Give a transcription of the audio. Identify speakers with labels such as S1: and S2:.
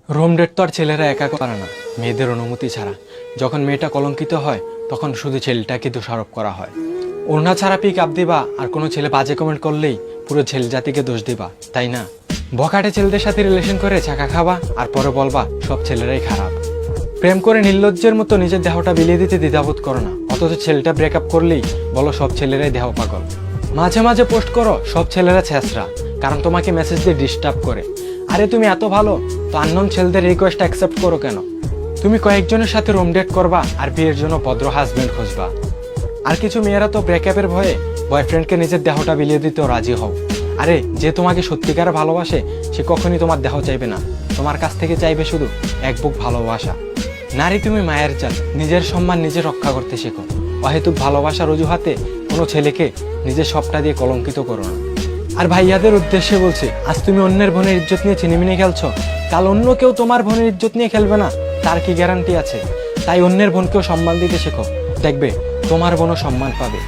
S1: Room date তো আর ছেলেরা একা পারে না, মেয়েদের অনুমতি ছাড়া। যখন মেয়েটা কলঙ্কিত হয় তখন শুধু ছেলেটাকে দোষারোপ করা হয়। ওড়না ছাড়া পিক আপ দিবা আর কোনো ছেলে বাজে কমেন্ট করলেই পুরো ছেলে জাতিকে দোষ দিবা, তাই না? বখাটে ছেলেদের সাথে রিলেশন করে চাকা খাবা আর পরে বলবা সব ছেলেরাই খারাপ। প্রেম করে নির্লজ্জের মতো নিজের দেহটা বিলিয়ে দিতে দ্বিধাবোধ করো না, অথচ ছেলেটা ব্রেকআপ করলেই বলো সব ছেলেরাই দেহ পাগল। মাঝে মাঝে পোস্ট করো সব ছেলেরা ছেঁচড়া, কারণ তোমাকে মেসেজ দিয়ে ডিস্টার্ব করে। আরে তুমি এত ভালো তো আননোন ছেলেদের রিকোয়েস্ট অ্যাকসেপ্ট করো কেন? তুমি কয়েকজনের সাথে রুম ডেট করবা আর বিয়ের জন্য ভদ্র হাজবেন্ড খুঁজবা। আর কিছু মেয়েরা তো ব্রেকআপের ভয়ে বয়ফ্রেন্ডকে নিজের দেহটা বিলিয়ে দিতেও রাজি হও। আরে যে তোমাকে সত্যিকার ভালোবাসে সে কখনই তোমার দেহ চাইবে না, তোমার কাছ থেকে চাইবে শুধু এক বুক ভালোবাসা। নারী তুমি মায়ের জাত, নিজের সম্মান নিজে রক্ষা করতে শেখো। অহেতুক ভালোবাসার অজুহাতে কোনো ছেলেকে নিজের সবটা দিয়ে কলঙ্কিত করো না। আর ভাইয়াদের উদ্দেশ্যে বলছি, আজ তুমি অন্যের বোনের ইজ্জত নিয়ে ছিনিমিনি খেলছো, কাল অন্য কেউ তোমার বোনের ইজ্জত নিয়ে খেলবে না, তার কি গ্যারান্টি আছে? তাই অন্যের বোনকেও সম্মান দিতে শেখো, দেখবে তোমার বোনও সম্মান পাবে।